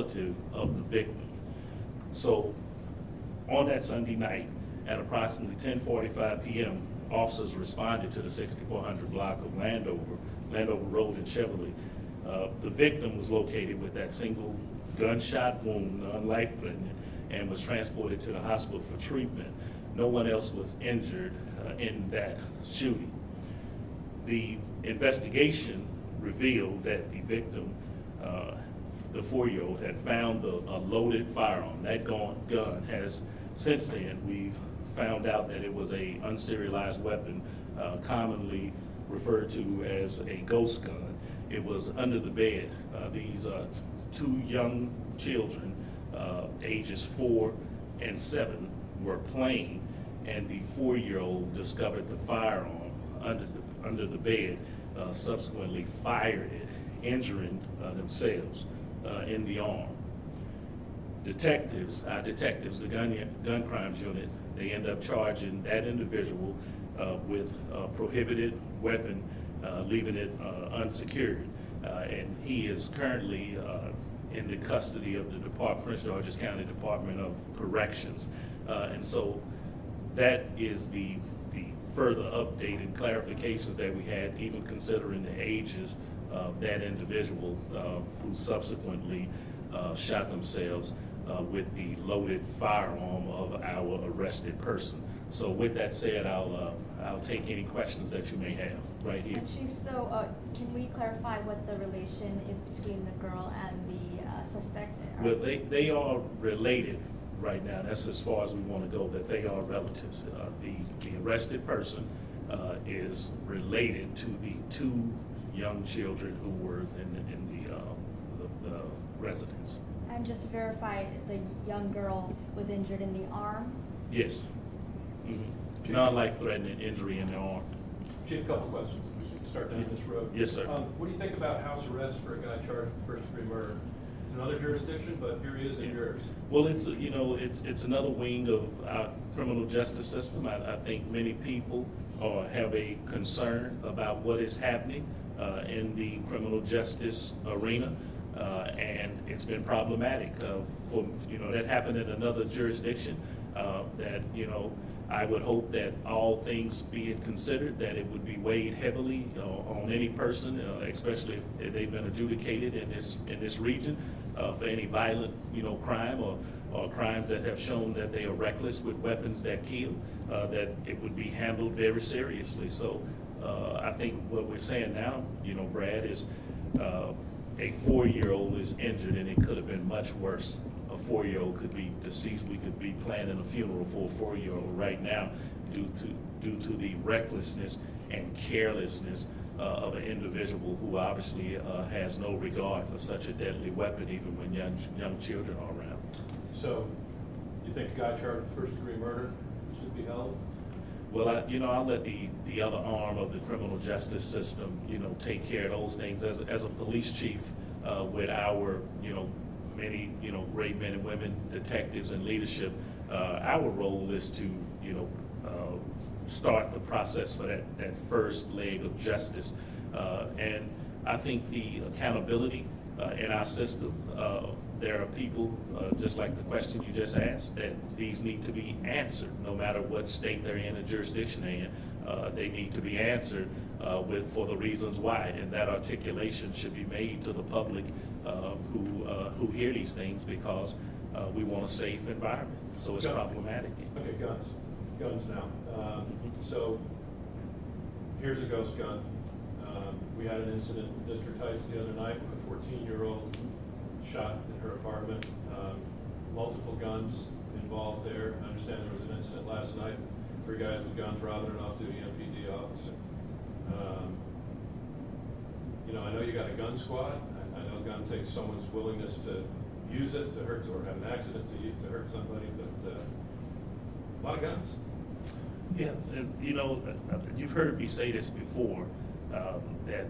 relative of the victim. So on that Sunday night, at approximately 10:45 p.m., officers responded to the 6400 block of Landover Road in Cheverly. The victim was located with that single gunshot wound, non-life-threatening, and was transported to the hospital for treatment. No one else was injured in that shooting. The investigation revealed that the victim, the 4-year-old, had found a loaded firearm. That gun has, since then, we've found out that it was a unserialized weapon, commonly referred to as a ghost gun. It was under the bed. These two young children, ages 4 and 7, were playing, and the 4-year-old discovered the firearm under the bed, subsequently fired it, injuring themselves in the arm. Our detectives, the gun crimes unit, they end up charging that individual with a prohibited weapon, leaving it unsecured. And he is currently in the custody of the Prince George's County Department of Corrections. And so that is the further update and clarifications that we had, even considering the ages of that individual who subsequently shot themselves with the loaded firearm of our arrested person. So with that said, I'll take any questions that you may have right here. Chief, so can we clarify what the relation is between the girl and the suspect? Well, they are related right now. That's as far as we want to go, that they are relatives. The arrested person is related to the two young children who were in the residence. And just to verify, the young girl was injured in the arm? Yes. Mm-hmm. Non-life-threatening injury in the arm. Chief, a couple questions. We should start down this road. Yes, sir. What do you think about house arrest for a guy charged with first-degree murder? It's another jurisdiction, but here he is in yours. Well, it's another wing of our criminal justice system. I think many people have a concern about what is happening in the criminal justice arena, and it's been problematic. That happened in another jurisdiction. That I would hope that all things being considered, that it would be weighed heavily on any person, especially if they've been adjudicated in this region for any violent crime or crimes that have shown that they are reckless with weapons that kill, that it would be handled very seriously. So I think what we're saying now, Brad, is a 4-year-old is injured, and it could have been much worse. A 4-year-old could be deceased. We could be planning a funeral for a 4-year-old right now due to the recklessness and carelessness of an individual who obviously has no regard for such a deadly weapon, even when young children are around. So, you think a guy charged with first-degree murder should be held? Well, I'll let the other arm of the criminal justice system, take care of those things. As a police chief, with our, many, great men and women, detectives and leadership, our role is to, start the process for that first leg of justice. And I think the accountability in our system, there are people, just like the question you just asked, that these need to be answered, no matter what state they're in, a jurisdiction they're in. They need to be answered for the reasons why, and that articulation should be made to the public who hear these things, because we want a safe environment. So it's problematic. Okay, guns now. So, here's a ghost gun. We had an incident in District Heights the other night with a 14-year-old shot in her apartment. Multiple guns involved there. I understand there was an incident last night. 3 guys with guns robbing an off-duty MPD officer. I know you got a gun squad. I know a gun takes someone's willingness to use it to hurt or have an accident to hurt somebody, but a lot of guns. Yeah, and you've heard me say this before, that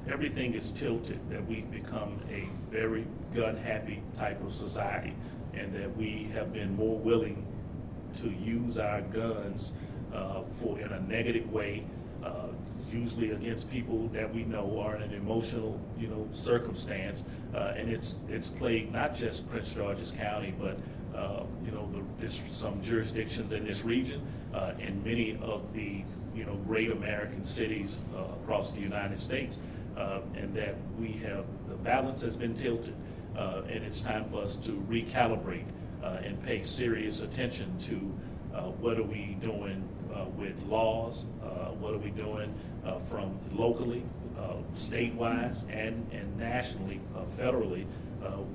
everything is tilted, that we've become a very gun-happy type of society, and that we have been more willing to use our guns in a negative way, usually against people that we know are in an emotional, circumstance. And it's plagued not just Prince George's County, but, there's some jurisdictions in this region, and many of the, great American cities across the United States. And that the balance has been tilted, and it's time for us to recalibrate and pay serious attention to what are we doing with laws, what are we doing from locally, statewide, and nationally, federally,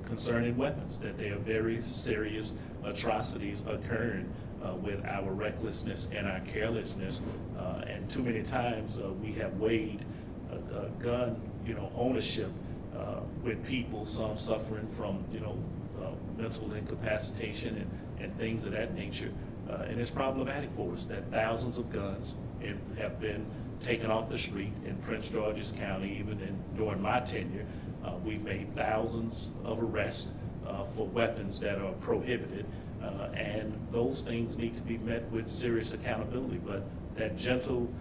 concerning weapons, that there are very serious atrocities occurring with our recklessness and our carelessness, and too many times we have weighed gun, ownership with people, some suffering from, mental incapacitation and things of that nature. And it's problematic for us that thousands of guns have been taken off the street in Prince George's County. Even during my tenure, we've made thousands of arrests for weapons that are prohibited, and those things need to be met with serious accountability. But that gentle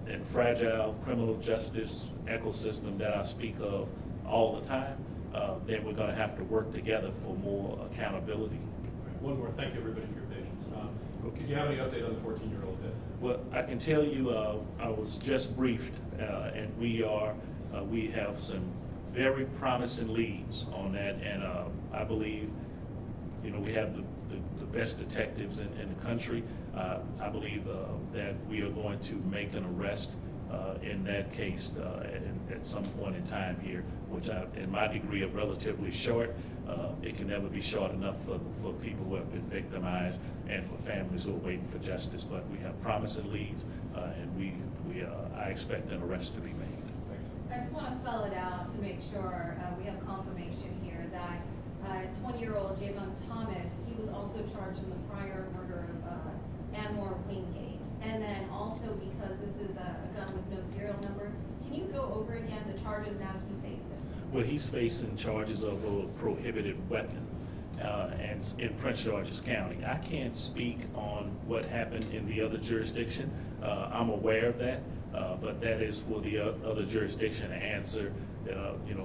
and fragile criminal justice ecosystem that I speak of all the time, then we're going to have to work together for more accountability. One more, thank you everybody for your patience. Could you have any update on the 14-year-old death? Well, I can tell you, I was just briefed, and we have some very promising leads on that, and I believe, we have the best detectives in the country. I believe that we are going to make an arrest in that case at some point in time here, which in my degree of relatively short, it can never be short enough for people who have been victimized and for families who are waiting for justice. But we have promising leads, and I expect an arrest to be made. I just want to spell it out to make sure we have confirmation here that 20-year-old Javon Thomas, he was also charged in the prior murder of Anwar Wingate. And then also, because this is a gun with no serial number, can you go over again the charges now he faces? Well, he's facing charges of a prohibited weapon, and in Prince George's County. I can't speak on what happened in the other jurisdiction. I'm aware of that, but that is for the other jurisdiction to answer,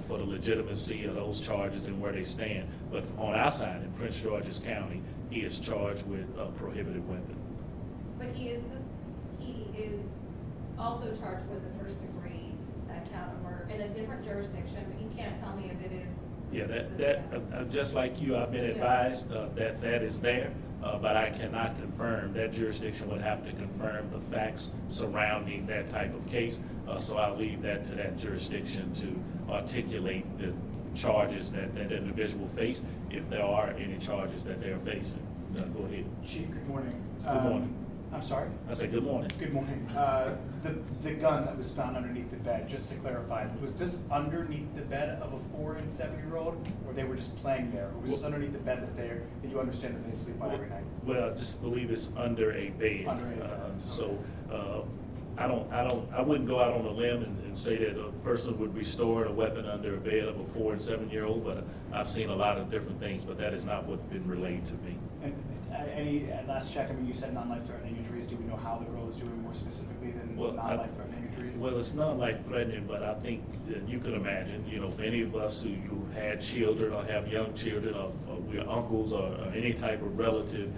for the legitimacy of those charges and where they stand. But on our side, in Prince George's County, he is charged with a prohibited weapon. But he is also charged with a first-degree count of murder in a different jurisdiction, but you can't tell me if it is. Yeah, just like you, I've been advised that is there, but I cannot confirm. That jurisdiction would have to confirm the facts surrounding that type of case, so I'll leave that to that jurisdiction to articulate the charges that individual face, if there are any charges that they're facing. Go ahead. Chief, good morning. Good morning. I'm sorry? I said good morning. Good morning. The gun that was found underneath the bed, just to clarify, was this underneath the bed of a 4 and 7-year-old, or they were just playing there? Or was this underneath the bed that you understand that they sleep on every night? Well, I just believe it's under a bed. Under a bed. So, I wouldn't go out on a limb and say that a person would be storing a weapon under a bed of a 4 and 7-year-old, but I've seen a lot of different things, but that is not what's been relayed to me. And any last check, I mean, you said non-life-threatening injuries. Do we know how the girl is doing more specifically than non-life-threatening injuries? Well, it's not life-threatening, but I think that you can imagine, for any of us who had children or have young children, or we're uncles or any type of relative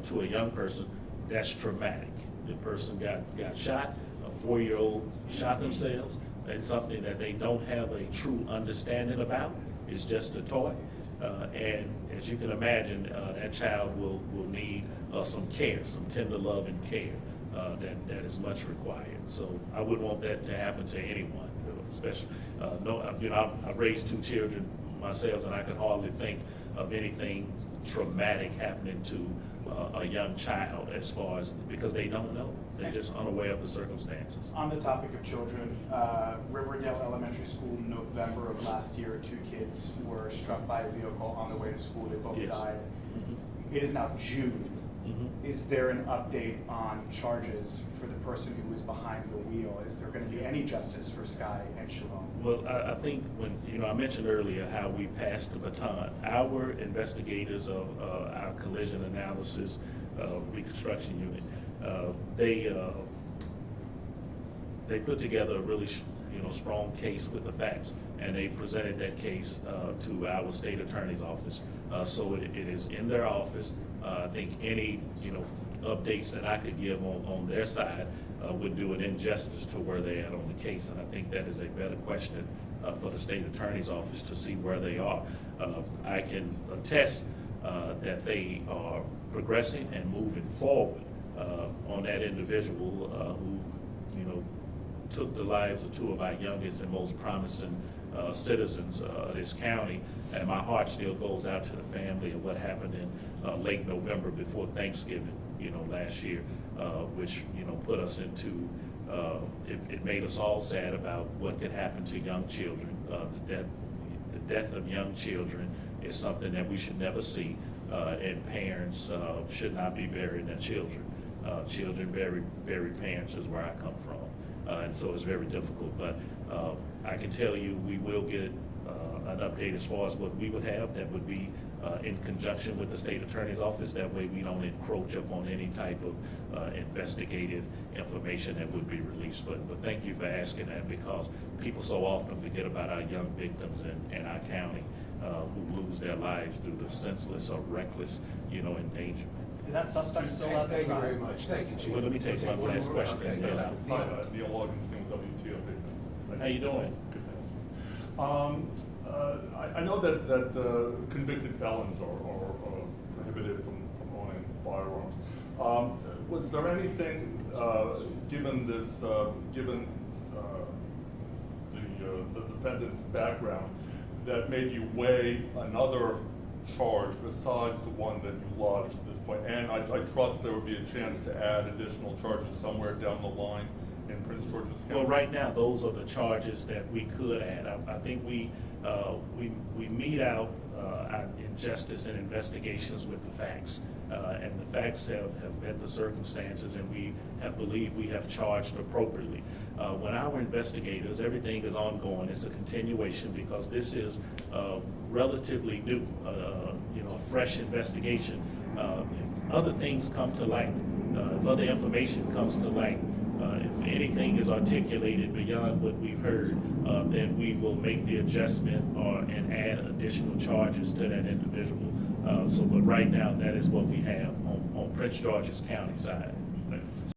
to a young person, that's traumatic. The person got shot, a 4-year-old shot themselves, and something that they don't have a true understanding about. It's just a toy. And as you can imagine, that child will need some care, some tender love and care that is much required. So I wouldn't want that to happen to anyone, especially, I've raised 2 children myself, and I can hardly think of anything traumatic happening to a young child because they don't know. They're just unaware of the circumstances. On the topic of children, Riverdale Elementary School, November of last year, 2 kids were struck by a vehicle on the way to school. They both Yes. died. Mhm. It is now June. Mhm. Is there an update on charges for the person who was behind the wheel? Is there going to be any justice for Sky and Shalom? Well, I think when, I mentioned earlier how we passed the baton. Our investigators of our collision analysis they put together a really, strong case with the facts, and they presented that case to our state attorney's office. So it is in their office. I think any, updates that I could give on their side would do an injustice to where they're at on the case, and I think that is a better question for the state attorney's office to see where they are. I can attest that they are progressing and moving forward on that individual who, took the lives of two of our youngest and most promising citizens of this county. And my heart still goes out to the family of what happened in late November before Thanksgiving, last year, which, put us into, it made us all sad about what could happen to young children. The death of young children is something that we should never see, and parents should not be burying their children. Children bury parents is where I come from. And so it's very difficult, but I can tell you we will get an update as far as what we would have that would be in conjunction with the state attorney's office. That way we don't encroach upon any type of investigative information that would be released. But thank you for asking that, because people so often forget about our young victims in our county who lose their lives due to senseless or reckless, endangerment. Is that suspect still out there? Thank you very much. Thank you, Chief. Well, let me take my last question. Okay, go ahead. Hi, Neil Augenstein with WTO. How you doing? I know that convicted felons are prohibited from owning firearms. Was there anything, given the defendant's background, that made you weigh another charge besides the one that you lodged at this point? And I trust there would be a chance to add additional charges somewhere down the line in Prince George's County. Well, right now, those are the charges that we could add. I think we meet out our injustice and investigations with the facts. And the facts have met the circumstances, and we have believed we have charged appropriately. When our investigators, everything is ongoing. It's a continuation, because this is relatively new, fresh investigation. If other things come to light, if other information comes to light, if anything is articulated beyond what we've heard, then we will make the adjustment and add additional charges to that individual. But right now, that is what we have on Prince George's County side.